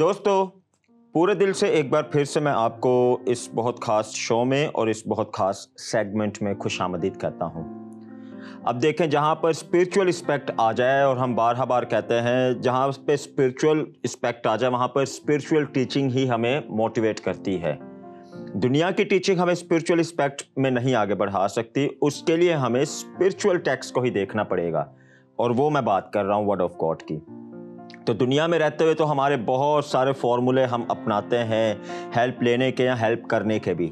دوستو پورے دل سے ایک بار پھر سے میں آپ کو اس بہت خاص شو میں اور اس بہت خاص سیگمنٹ میں خوش آمدید کہتا ہوں۔ اب دیکھیں جہاں پر اسپرچول اسپیکٹ آ جائے، اور ہم بار کہتے ہیں جہاں پہ اسپرچول اسپیکٹ آ جائے وہاں پر اسپرچول ٹیچنگ ہی ہمیں موٹیویٹ کرتی ہے۔ دنیا کی ٹیچنگ ہمیں اسپرچول اسپیکٹ میں نہیں آگے بڑھا سکتی، اس کے لیے ہمیں اسپرچول ٹیکسٹ کو ہی دیکھنا پڑے گا، اور وہ میں بات کر رہا ہوں ورڈ آف گاڈ کی۔ تو دنیا میں رہتے ہوئے تو ہمارے بہت سارے فارمولے ہم اپناتے ہیں، ہیلپ لینے کے یا ہیلپ کرنے کے بھی۔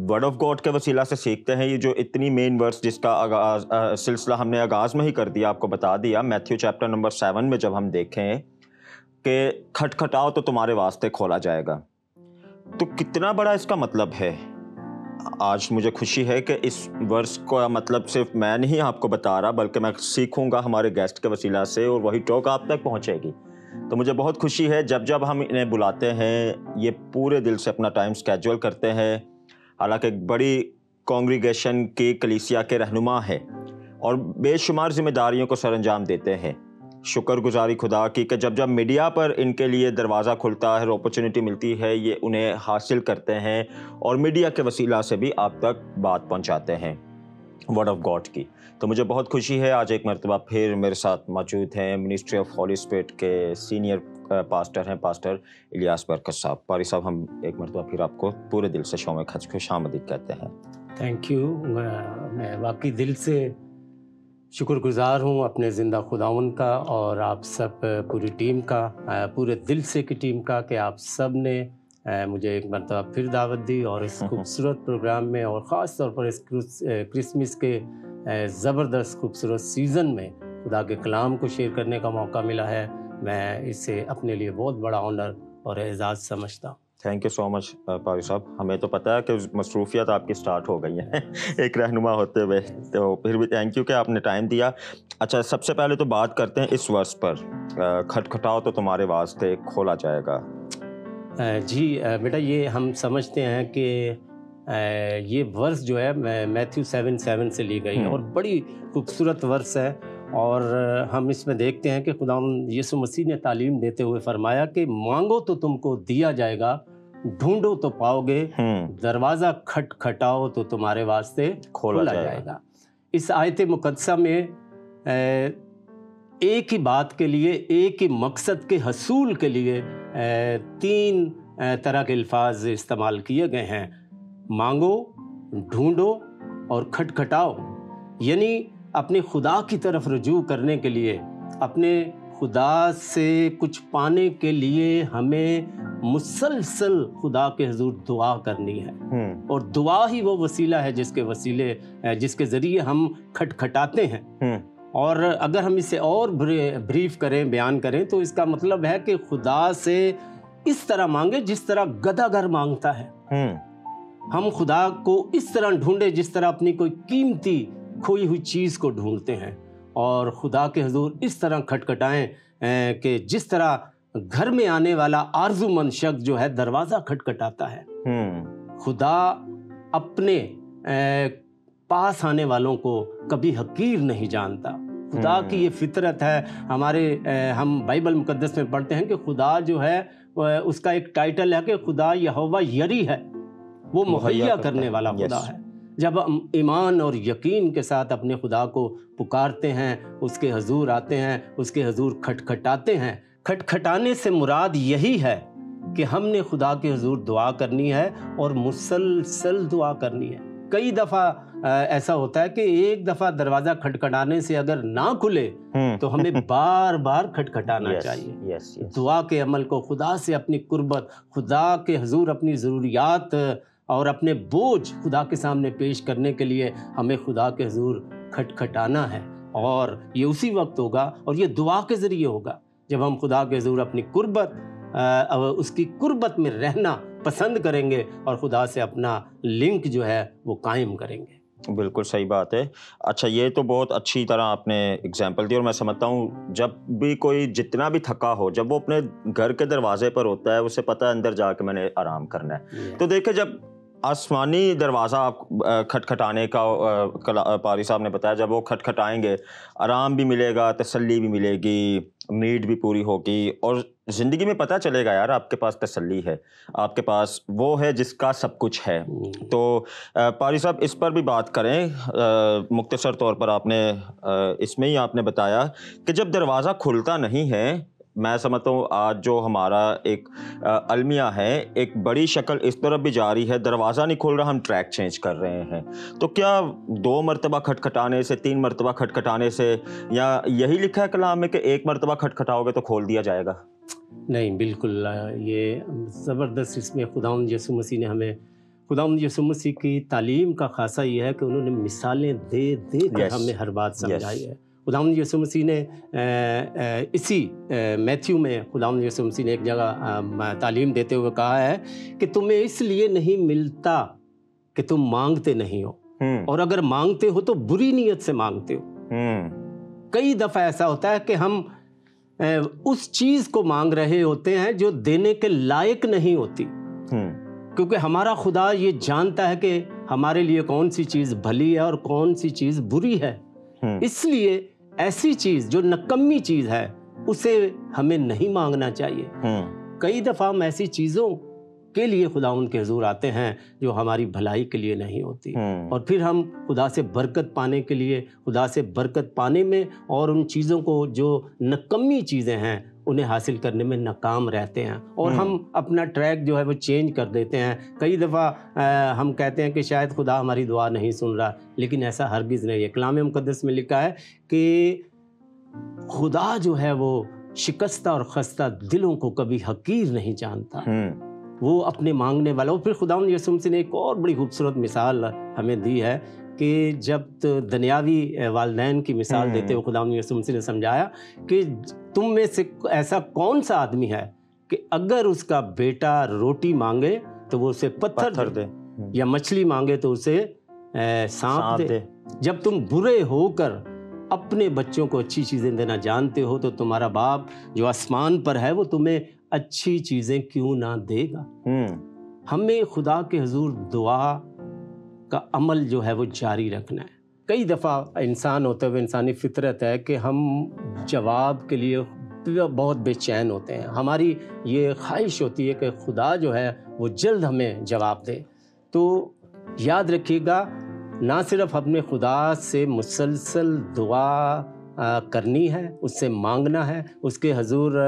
ورڈ آف گاڈ کے وسیلہ سے سیکھتے ہیں۔ یہ جو اتنی مین ورس جس کا سلسلہ ہم نے آغاز میں ہی کر دیا، آپ کو بتا دیا، میتھیو چیپٹر نمبر 7 میں جب ہم دیکھیں کہ کھٹکھٹاؤ تو تمہارے واسطے کھولا جائے گا، تو کتنا بڑا اس کا مطلب ہے۔ آج مجھے خوشی ہے کہ اس ورس کا مطلب صرف میں نہیں آپ کو بتا رہا، بلکہ میں سیکھوں گا ہمارے گیسٹ کے وسیلہ سے، اور وہی ٹاک آپ تک پہنچے گی۔ تو مجھے بہت خوشی ہے جب ہم انہیں بلاتے ہیں، یہ پورے دل سے اپنا ٹائم سکیجول کرتے ہیں، حالانکہ ایک بڑی کانگریگیشن کی کلیسیا کے رہنما ہے اور بے شمار ذمہ داریوں کو سر انجام دیتے ہیں۔ شکر گزاری خدا کی کہ جب میڈیا پر ان کے لیے دروازہ کھلتا ہے، اپرچونٹی ملتی ہے، یہ انہیں حاصل کرتے ہیں اور میڈیا کے وسیلہ سے بھی آپ تک بات پہنچاتے ہیں ورڈ آف گاڈ کی۔ تو مجھے بہت خوشی ہے آج ایک مرتبہ پھر میرے ساتھ موجود ہیں منسٹری آف ہالی اسپرٹ کے سینئر پاسٹر ہیں، پاسٹر الیاس برکت صاحب۔ پاری صاحب، ہم ایک مرتبہ پھر آپ کو پورے دل سے شو میں خوش آمدید کہتے ہیں۔ Thank you. میں واقعی دل سے شکر گزار ہوں اپنے زندہ خداوند کا، اور آپ سب پوری ٹیم کا، پورے دل سے کی ٹیم کا، کہ آپ سب نے مجھے ایک مرتبہ پھر دعوت دی اور اس خوبصورت پروگرام میں، اور خاص طور پر اس کرسمس کے زبردست خوبصورت سیزن میں خدا کے کلام کو شیئر کرنے کا موقع ملا ہے۔ میں اسے اپنے لیے بہت بڑا آنر اور اعزاز سمجھتا ہوں۔ تھینک یو سو مچ پاوی صاحب۔ ہمیں تو پتہ ہے کہ مصروفیات آپ کی سٹارٹ ہو گئی ہیں ایک رہنما ہوتے ہوئے، تو پھر بھی تھینک یو کہ آپ نے ٹائم دیا۔ اچھا، سب سے پہلے تو بات کرتے ہیں اس ورس پر، کھٹکھٹاؤ تو تمہارے واسطے کھولا جائے گا۔ جی بیٹا، یہ ہم سمجھتے ہیں کہ یہ ورس جو ہے میتھیو 7:7 سے لی گئی ہے، اور بڑی خوبصورت ورس ہے، اور ہم اس میں دیکھتے ہیں کہ خداوند یسوع مسیح نے تعلیم دیتے ہوئے فرمایا کہ مانگو تو تم کو دیا جائے گا، ڈھونڈو تو پاؤ گے، دروازہ کھٹکھٹاؤ تو تمہارے واسطے کھولا جائے گا۔ اس آیت مقدسہ میں ایک ہی بات کے لیے، ایک ہی مقصد کے حصول کے لیے 3 طرح کے الفاظ استعمال کیے گئے ہیں: مانگو، ڈھونڈو اور کھٹکھٹاؤ۔ یعنی اپنے خدا کی طرف رجوع کرنے کے لیے، اپنے خدا سے کچھ پانے کے لیے ہمیں مسلسل خدا کے حضور دعا کرنی ہے، اور دعا ہی وہ وسیلہ ہے جس کے ذریعے ہم کھٹکھٹاتے ہیں۔ اور اگر ہم اسے اور بریف کریں، بیان کریں، تو اس کا مطلب ہے کہ خدا سے اس طرح مانگے جس طرح گدھا گھر مانگتا ہے۔ ہم خدا کو اس طرح ڈھونڈے جس طرح اپنی کوئی قیمتی کھوئی ہوئی چیز کو ڈھونڈتے ہیں، اور خدا کے حضور اس طرح کھٹکھٹائیں کہ جس طرح گھر میں آنے والا آرزو مند شخص جو ہے دروازہ کھٹکھٹاتا ہے۔ خدا اپنے پاس آنے والوں کو کبھی حقیر نہیں جانتا۔ خدا کی یہ فطرت ہے۔ ہم بائبل مقدس میں پڑھتے ہیں کہ خدا جو ہے اس کا ایک ٹائٹل ہے کہ خدا یہوہ یری ہے، وہ مہیا کرنے والا خدا ہے۔ جب ہم ایمان اور یقین کے ساتھ اپنے خدا کو پکارتے ہیں، اس کے حضور آتے ہیں، اس کے حضور کھٹکھٹاتے ہیں، کھٹکھٹانے سے مراد یہی ہے کہ ہم نے خدا کے حضور دعا کرنی ہے، اور مسلسل دعا کرنی ہے۔ کئی دفعہ ایسا ہوتا ہے کہ ایک دفعہ دروازہ کھٹکھٹانے سے اگر نہ کھلے تو ہمیں بار بار کھٹکھٹانا چاہیے۔ دعا کے عمل کو، خدا سے اپنی قربت، خدا کے حضور اپنی ضروریات اور اپنے بوجھ خدا کے سامنے پیش کرنے کے لیے ہمیں خدا کے حضور کھٹکھٹانا ہے، اور یہ اسی وقت ہوگا، اور یہ دعا کے ذریعے ہوگا جب ہم خدا کے حضور اپنی قربت، اس کی قربت میں رہنا پسند کریں گے، اور خدا سے اپنا لنک جو ہے وہ قائم کریں گے۔ بالکل صحیح بات ہے۔ اچھا، یہ تو بہت اچھی طرح آپ نے اگزامپل دی، اور میں سمجھتا ہوں جب بھی کوئی جتنا بھی تھکا ہو، جب وہ اپنے گھر کے دروازے پر ہوتا ہے، اسے پتہ ہے اندر جا کے میں نے آرام کرنا ہے۔ تو دیکھیں، جب آسمانی دروازہ آپ کھٹکھٹانے کا پاری صاحب نے بتایا، جب وہ کھٹکھٹائیں گے آرام بھی ملے گا، تسلی بھی ملے گی، نیڈ بھی پوری ہوگی، اور زندگی میں پتہ چلے گا یار آپ کے پاس تسلی ہے، آپ کے پاس وہ ہے جس کا سب کچھ ہے۔ تو پاری صاحب اس پر بھی بات کریں، مختصر طور پر آپ نے اس میں ہی آپ نے بتایا کہ جب دروازہ کھلتا نہیں ہے، میں سمجھتا ہوں آج جو ہمارا ایک المیہ ہے، ایک بڑی شکل اس طرف بھی جاری ہے، دروازہ نہیں کھل رہا، ہم ٹریک چینج کر رہے ہیں۔ تو کیا 2 مرتبہ کھٹکھٹانے سے، 3 مرتبہ کھٹکھٹانے سے، یا یہی لکھا ہے کلام میں کہ 1 مرتبہ کھٹکھٹاؤ گے تو کھول دیا جائے گا؟ نہیں، بالکل یہ زبردست، اس میں خداوند یسوع مسیح نے ہمیں، خداوند یسوع مسیح کی تعلیم کا خاصہ یہ ہے کہ انہوں نے مثالیں دے دے کر ہمیں ہر بات سمجھائی ہے۔ خداوند یسوع مسیح نے اسی میتھیو میں خداوند یسوع مسیح نے ایک جگہ تعلیم دیتے ہوئے کہا ہے کہ تمہیں اس لیے نہیں ملتا کہ تم مانگتے نہیں ہو، اور اگر مانگتے ہو تو بری نیت سے مانگتے ہو۔ کئی دفعہ ایسا ہوتا ہے کہ ہم اس چیز کو مانگ رہے ہوتے ہیں جو دینے کے لائق نہیں ہوتی، کیونکہ ہمارا خدا یہ جانتا ہے کہ ہمارے لیے کون سی چیز بھلی ہے اور کون سی چیز بری ہے، اس لیے ایسی چیز جو نکمی چیز ہے اسے ہمیں نہیں مانگنا چاہیے۔ کئی دفعہ ہم ایسی چیزوں کے لیے خدا ان کے حضور آتے ہیں جو ہماری بھلائی کے لیے نہیں ہوتی، اور پھر ہم خدا سے برکت پانے کے لیے، خدا سے برکت پانے میں اور ان چیزوں کو جو نکمی چیزیں ہیں انہیں حاصل کرنے میں ناکام رہتے ہیں، اور ہم اپنا ٹریک جو ہے وہ چینج کر دیتے ہیں۔ کئی دفعہ ہم کہتے ہیں کہ شاید خدا ہماری دعا نہیں سن رہا، لیکن ایسا ہرگز نہیں ہے۔ کلام مقدس میں لکھا ہے کہ خدا جو ہے وہ شکستہ اور خستہ دلوں کو کبھی حقیر نہیں جانتا، وہ اپنے مانگنے والا۔ اور پھر خداوند یسوع مسیح نے ایک اور بڑی خوبصورت مثال ہمیں دی ہے کہ جب دنیاوی والدین کی مثال دیتے ہوئے خداوند یسوع مسیح نے سمجھایا کہ تم میں سے ایسا کون سا آدمی ہے کہ اگر اس کا بیٹا روٹی مانگے تو وہ اسے پتھر دے، یا مچھلی مانگے تو اسے سانپ دے۔ جب تم برے ہو کر اپنے بچوں کو اچھی چیزیں دینا جانتے ہو تو تمہارا باپ جو آسمان پر ہے وہ تمہیں اچھی چیزیں کیوں نہ دے گا۔ ہمیں خدا کے حضور دعا کا عمل جو ہے وہ جاری رکھنا ہے۔ کئی دفعہ انسان ہوتے ہوئے انسانی فطرت ہے کہ ہم جواب کے لیے بہت بے چین ہوتے ہیں، ہماری یہ خواہش ہوتی ہے کہ خدا جو ہے وہ جلد ہمیں جواب دے۔ تو یاد رکھیے گا، نہ صرف اپنے خدا سے مسلسل دعا کرنی ہے، اس سے مانگنا ہے، اس کے حضور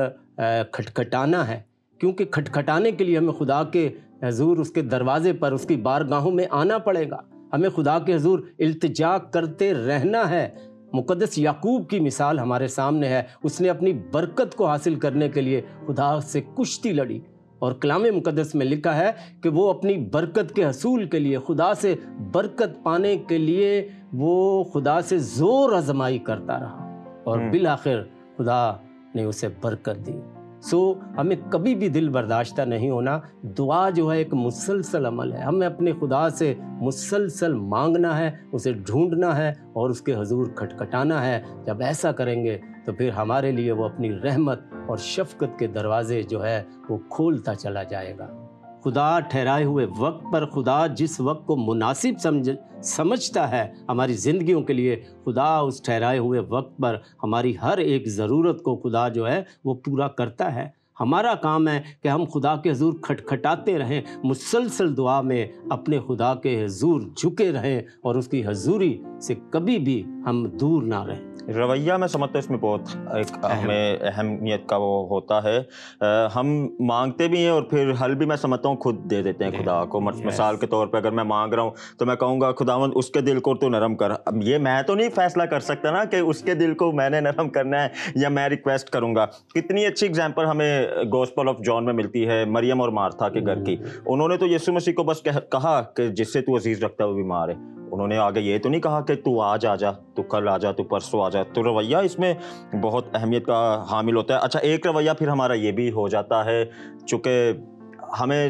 کھٹکھٹانا ہے، کیونکہ کھٹکھٹانے کے لیے ہمیں خدا کے حضور، اس کے دروازے پر، اس کی بارگاہوں میں آنا پڑے گا۔ ہمیں خدا کے حضور التجا کرتے رہنا ہے۔ مقدس یعقوب کی مثال ہمارے سامنے ہے، اس نے اپنی برکت کو حاصل کرنے کے لیے خدا سے کشتی لڑی، اور کلام مقدس میں لکھا ہے کہ وہ اپنی برکت کے حصول کے لیے، خدا سے برکت پانے کے لیے وہ خدا سے زور آزمائی کرتا رہا، اور بالآخر خدا نے اسے برکت دی۔ ہمیں کبھی بھی دل برداشتہ نہیں ہونا۔ دعا جو ہے ایک مسلسل عمل ہے، ہمیں اپنے خدا سے مسلسل مانگنا ہے، اسے ڈھونڈنا ہے اور اس کے حضور کھٹکھٹانا ہے۔ جب ایسا کریں گے تو پھر ہمارے لیے وہ اپنی رحمت اور شفقت کے دروازے جو ہے وہ کھولتا چلا جائے گا۔ خدا ٹھہرائے ہوئے وقت پر، خدا جس وقت کو مناسب سمجھتا ہے ہماری زندگیوں کے لیے، خدا اس ٹھہرائے ہوئے وقت پر ہماری ہر ایک ضرورت کو خدا جو ہے وہ پورا کرتا ہے۔ ہمارا کام ہے کہ ہم خدا کے حضور کھٹکھٹاتے رہیں، مسلسل دعا میں اپنے خدا کے حضور جھکے رہیں، اور اس کی حضوری سے کبھی بھی ہم دور نہ رہیں۔ رویہ میں سمجھتا ہوں اس میں بہت ایک ہمیں اہمیت کا وہ ہوتا ہے۔ ہم مانگتے بھی ہیں اور پھر حل بھی میں سمجھتا ہوں خود دے دیتے ہیں خدا کو۔ مثال کے طور پہ اگر میں مانگ رہا ہوں تو میں کہوں گا خداوند اس کے دل کو تو نرم کر۔ اب یہ میں تو نہیں فیصلہ کر سکتا نا کہ اس کے دل کو میں نے نرم کرنا ہے یا میں ریکویسٹ کروں گا۔ کتنی اچھی اگزامپل ہمیں گوسپل آف جان میں ملتی ہے مریم اور مارتھا کے گھر کی۔ انہوں نے تو یسوع مسیح کو بس کہا کہ جس سے تو عزیز رکھتا ہے وہ بیمار ہے، انہوں نے آگے یہ تو نہیں کہا کہ تو آج آ جا، تو کل آ جا، تو پرسوں آ جا۔ تو رویہ اس میں بہت اہمیت کا حامل ہوتا ہے۔ اچھا، ایک رویہ پھر ہمارا یہ بھی ہو جاتا ہے، چونکہ ہمیں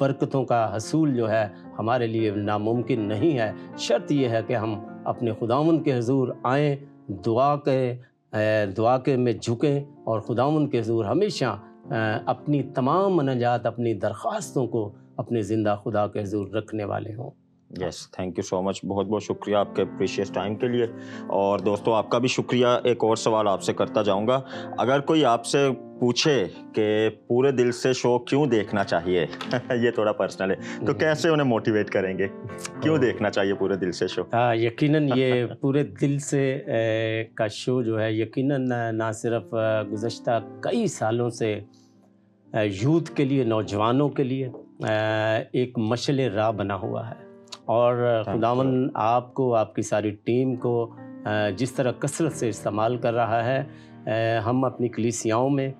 برکتوں کا حصول جو ہے ہمارے لیے ناممکن نہیں ہے۔ شرط یہ ہے کہ ہم اپنے خداوند کے حضور آئیں، دعا کے میں جھکیں اور خداوند کے حضور ہمیشہ اپنی تمام مناجات، اپنی درخواستوں کو اپنے زندہ خدا کے حضور رکھنے والے ہوں۔ یس، تھینک یو سو مچ، بہت بہت شکریہ آپ کے پریشیس ٹائم کے لیے۔ اور دوستو آپ کا بھی شکریہ۔ ایک اور سوال آپ سے کرتا جاؤں گا، اگر کوئی آپ سے پوچھے کہ پورے دل سے شو کیوں دیکھنا چاہیے یہ تھوڑا پرسنل ہے، تو کیسے انہیں موٹیویٹ کریں گے، کیوں دیکھنا چاہیے پورے دل سے شو؟ یقیناً یہ پورے دل سے کا شو جو ہے یقیناً نہ صرف گزشتہ کئی سالوں سے یوتھ کے لیے، نوجوانوں کے لیے ایک مشعل راہ بنا ہوا ہے، اور خداوند آپ کو، آپ کی ساری ٹیم کو جس طرح کثرت سے استعمال کر رہا ہے، ہم اپنی کلیسیاؤں میں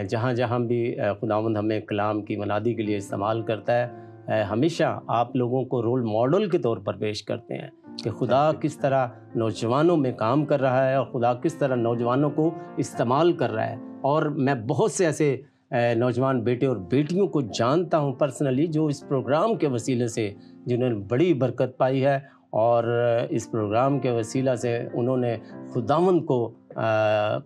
جہاں جہاں بھی خداوند ہمیں کلام کی منادی کے لیے استعمال کرتا ہے، ہمیشہ آپ لوگوں کو رول ماڈل کے طور پر پیش کرتے ہیں کہ خدا کس طرح نوجوانوں میں کام کر رہا ہے اور خدا کس طرح نوجوانوں کو استعمال کر رہا ہے۔ اور میں بہت سے ایسے نوجوان بیٹے اور بیٹیوں کو جانتا ہوں پرسنلی جو اس پروگرام کے وسیلے سے جنہوں نے بڑی برکت پائی ہے، اور اس پروگرام کے وسیلہ سے انہوں نے خداوند کو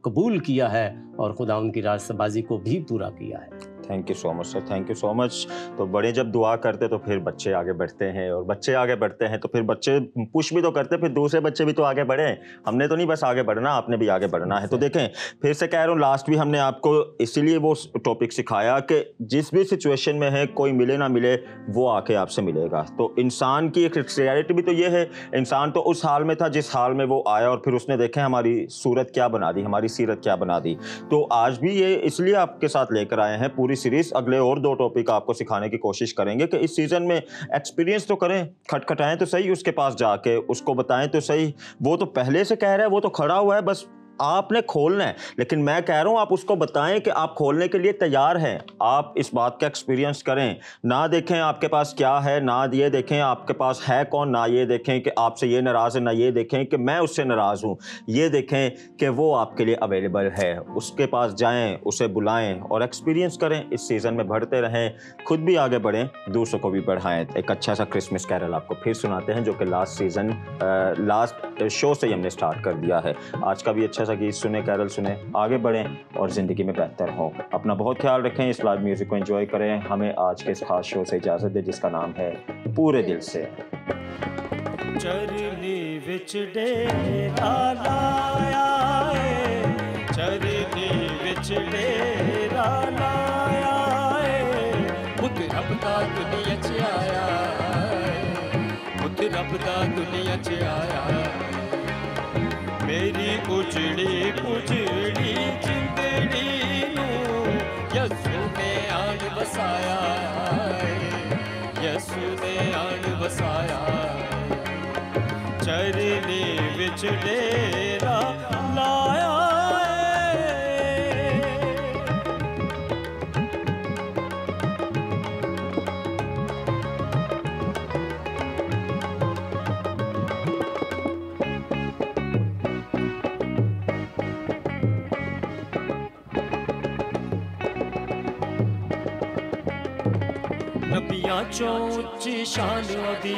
قبول کیا ہے اور خداوند کی راستہ بازی کو بھی پورا کیا ہے۔ Thank you so much sir, thank you so much. تو بڑے جب دعا کرتے تو پھر بچے آگے بڑھتے ہیں، اور بچے آگے بڑھتے ہیں تو پھر بچے پش بھی تو کرتے، پھر دوسرے بچے بھی تو آگے بڑھیں۔ ہم نے تو نہیں بس آگے بڑھنا، آپ نے بھی آگے بڑھنا ہے۔ تو دیکھیں، پھر سے کہہ رہا ہوں، لاسٹ بھی ہم نے آپ کو اسی لیے وہ ٹاپک سکھایا کہ جس بھی سچویشن میں ہے، کوئی ملے نہ ملے، وہ آ کے آپ سے ملے گا۔ تو انسان کی ایک ریئلٹی بھی تو یہ ہے، انسان تو اس حال میں تھا جس حال میں وہ آیا، اور پھر اس نے دیکھیں ہماری صورت کیا بنا دی، ہماری سیرت کیا بنا دی۔ تو آج بھی یہ اس لیے آپ کے ساتھ لے کر آئے ہیں پوری سیریز، اگلے اور 2 ٹاپک آپ کو سکھانے کی کوشش کریں گے کہ اس سیزن میں ایکسپیرینس تو کریں، کھٹکھٹائیں تو صحیح اس کے پاس جا کے، اس کو بتائیں تو صحیح۔ وہ تو پہلے سے کہہ رہا ہے، وہ تو کھڑا ہوا ہے، بس آپ نے کھولنا ہے۔ لیکن میں کہہ رہا ہوں آپ اس کو بتائیں کہ آپ کھولنے کے لیے تیار ہیں، آپ اس بات کا ایکسپیرینس کریں، نہ دیکھیں آپ کے پاس کیا ہے، نہ یہ دیکھیں آپ کے پاس ہے کون، نہ یہ دیکھیں کہ آپ سے یہ ناراض ہے، نہ یہ دیکھیں کہ میں اس سے ناراض ہوں، یہ دیکھیں کہ وہ آپ کے لیے اویلیبل ہے۔ اس کے پاس جائیں، اسے بلائیں اور ایکسپیرینس کریں۔ اس سیزن میں بڑھتے رہیں، خود بھی آگے بڑھیں، دوسروں کو بھی بڑھائیں۔ ایک اچھا سا کرسمس کیرل آپ کو پھر سناتے ہیں، جو کہ لاسٹ شو سے ہی ہم نے سٹارٹ کر دیا ہے۔ آج کا بھی اچھا سا گیت سنیں، کیرل سنیں، آگے بڑھیں اور زندگی میں بہتر ہوں۔ اپنا بہت خیال رکھیں، اس لائیو میوزک کو انجوائے کریں۔ ہمیں آج کے اس خاص شو سے اجازت دے جس کا نام ہے پورے دل سے۔ چرنی وچ ڈیرا لایا ہے، چرنی وچ ڈیرا لایا ہے، خود رب دا دنیا چ آیا ہے، خود رب دا دنیا چ آیا ہے۔ میری اجڑی اجڑی زندگی نوں یسو نے آن وسایا ہے، یسو نے آن وسایا ہے۔ چرنی وچ ڈیرا لایا نبیاں چوں اچھی شان دی،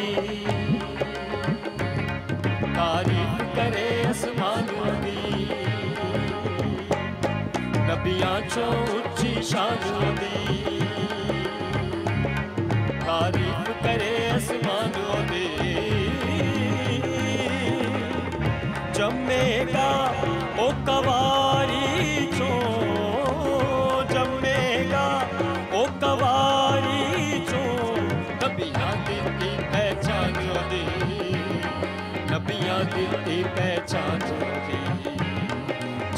تعریف کرے آسمان دی، نبیاں چوں اچھی شان دی، تعریف کرے آسمان دی۔ جمے گا او کواری چوں، جمے گا او کواری چوں، نبیاں دی پہچان دی، نبیاں دی پہچان دی۔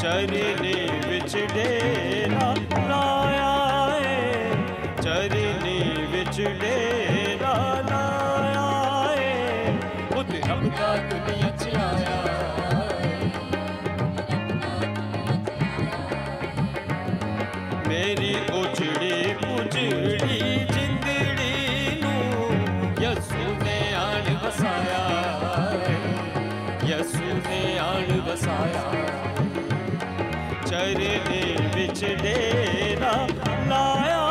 چرنی وچ ڈیرا لایا ہے، چرنی وچ ڈیرا لایا ہے، خود رب دا دنیا چ آیا ہے۔ میری اجڑی اجڑی زندگی نوں یسو نے آن وسایا ہے، یسو نے آن وسایا۔ چرنی وچ ڈیرا لایا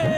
ہے۔